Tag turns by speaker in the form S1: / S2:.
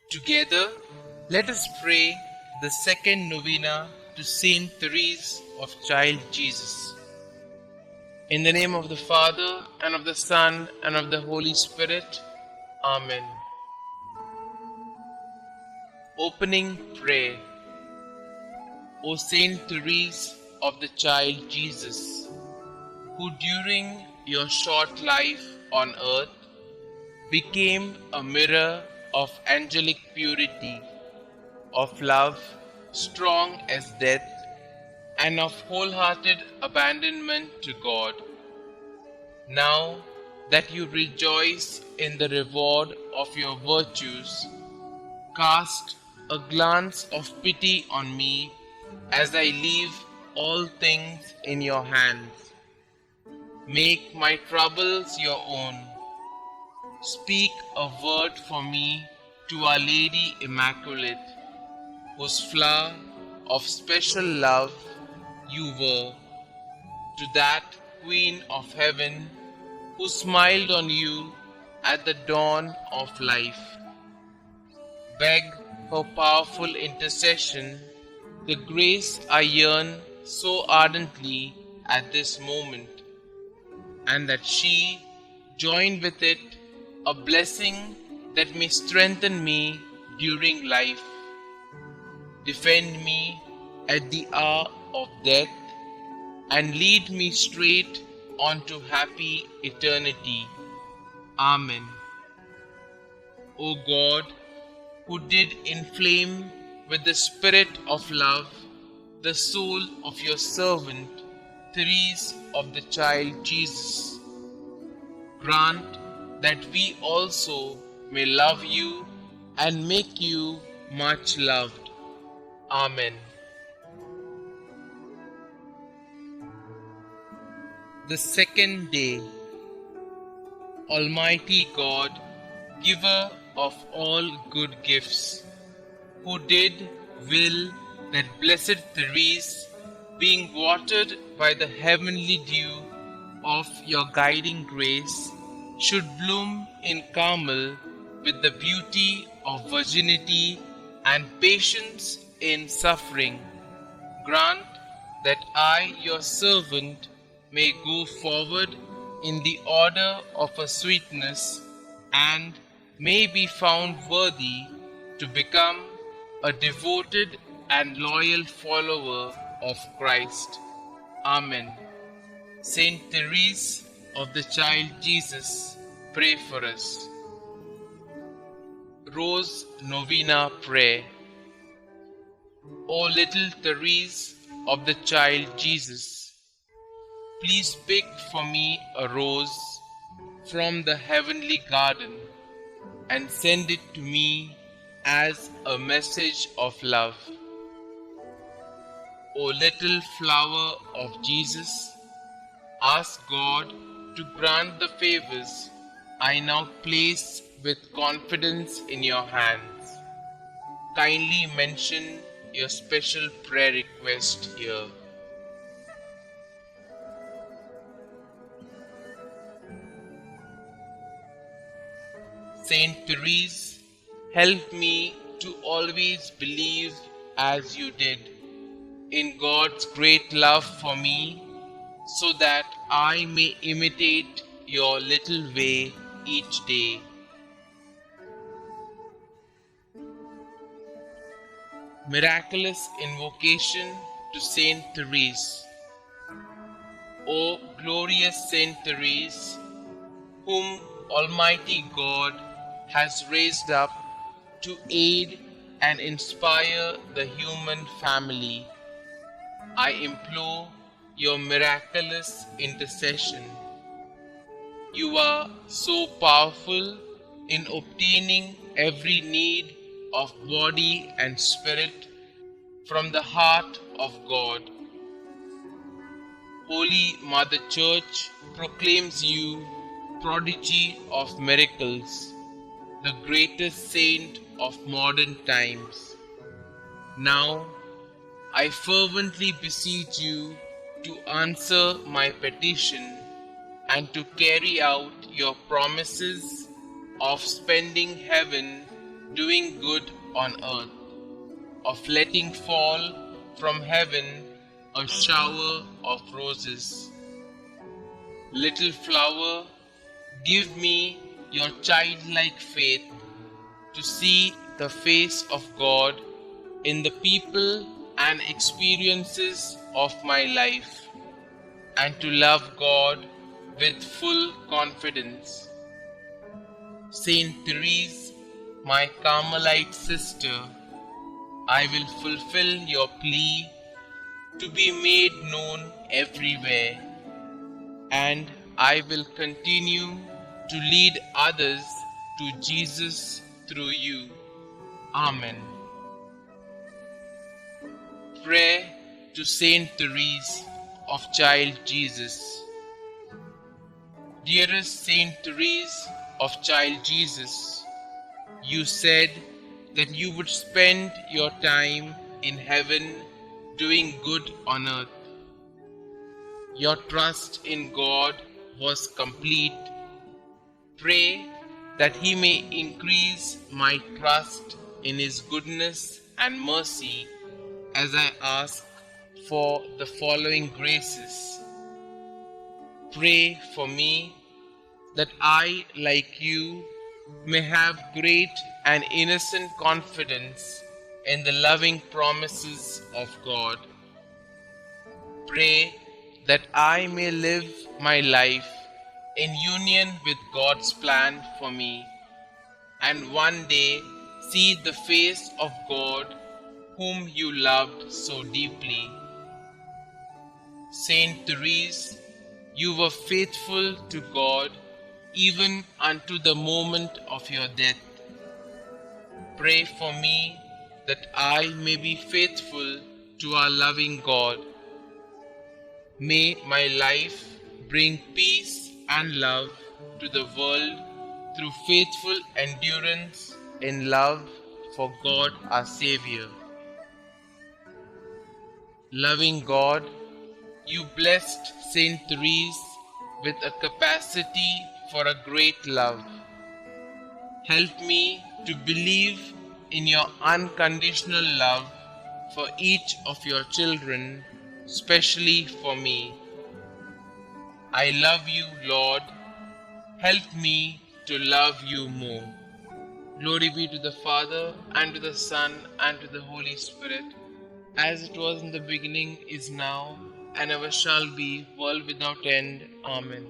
S1: Together, let us pray the second novena to Saint Therese of Child Jesus. In the name of the Father, and of the Son, and of the Holy Spirit. Amen. Opening Prayer. O Saint Therese of the Child Jesus, who during your short life on earth became a mirror of angelic purity, of love strong as death, and of wholehearted abandonment to God. Now that you rejoice in the reward of your virtues, cast a glance of pity on me as I leave all things in your hands. Make my troubles your own. Speak a word for me to Our Lady Immaculate, whose flower of special love you were, to that Queen of Heaven who smiled on you at the dawn of life. Beg her powerful intercession, the grace I yearn so ardently at this moment, and that she join with it a blessing that may strengthen me during life, defend me at the hour of death, and lead me straight onto happy eternity. Amen. O God, who did inflame with the spirit of love the soul of your servant, Therese of the Child Jesus, grant that we also may love you and make you much loved. Amen. The second day. Almighty God, giver of all good gifts, who did will that blessed Therese, being watered by the heavenly dew of your guiding grace, should bloom in Carmel with the beauty of virginity and patience in suffering, grant that I, your servant, may go forward in the order of a sweetness, and may be found worthy to become a devoted and loyal follower of Christ. Amen. Saint Therese of the Child Jesus, pray for us. Rose Novena Prayer. O little Therese of the Child Jesus, please pick for me a rose from the heavenly garden and send it to me as a message of love. O little flower of Jesus, ask God to grant the favors I now place with confidence in your hands. Kindly mention your special prayer request here. Saint Therese, help me to always believe as you did in God's great love for me, so that I may imitate your little way each day. Miraculous invocation to Saint Therese. O glorious Saint Therese, whom Almighty God has raised up to aid and inspire the human family, I implore your miraculous intercession. You are so powerful in obtaining every need of body and spirit from the heart of God. Holy Mother Church proclaims you prodigy of miracles, the greatest saint of modern times. Now, I fervently beseech you to answer my petition and to carry out your promises of spending heaven doing good on earth, of letting fall from heaven a shower of roses. Little flower, give me your childlike faith to see the face of God in the people and experiences of my life, and to love God with full confidence. Saint Therese, my Carmelite sister, I will fulfill your plea to be made known everywhere, and I will continue to lead others to Jesus through you. Amen. Prayer to Saint Therese of Child Jesus. Dearest Saint Therese of Child Jesus, you said that you would spend your time in heaven doing good on earth. Your trust in God was complete. Pray that He may increase my trust in His goodness and mercy as I ask for the following graces. Pray for me that I, like you, may have great and innocent confidence in the loving promises of God. Pray that I may live my life in union with God's plan for me, and one day see the face of God whom you loved so deeply. Saint Therese, you were faithful to God even unto the moment of your death. Pray for me that I may be faithful to our loving God. May my life bring peace and love to the world through faithful endurance in love for God our Xavier. Loving God, you blessed Saint Therese with a capacity for a great love. Help me to believe in your unconditional love for each of your children, especially for me. I love you, Lord. Help me to love you more. Glory be to the Father, and to the Son, and to the Holy Spirit, as it was in the beginning, is now, and ever shall be, world without end. Amen.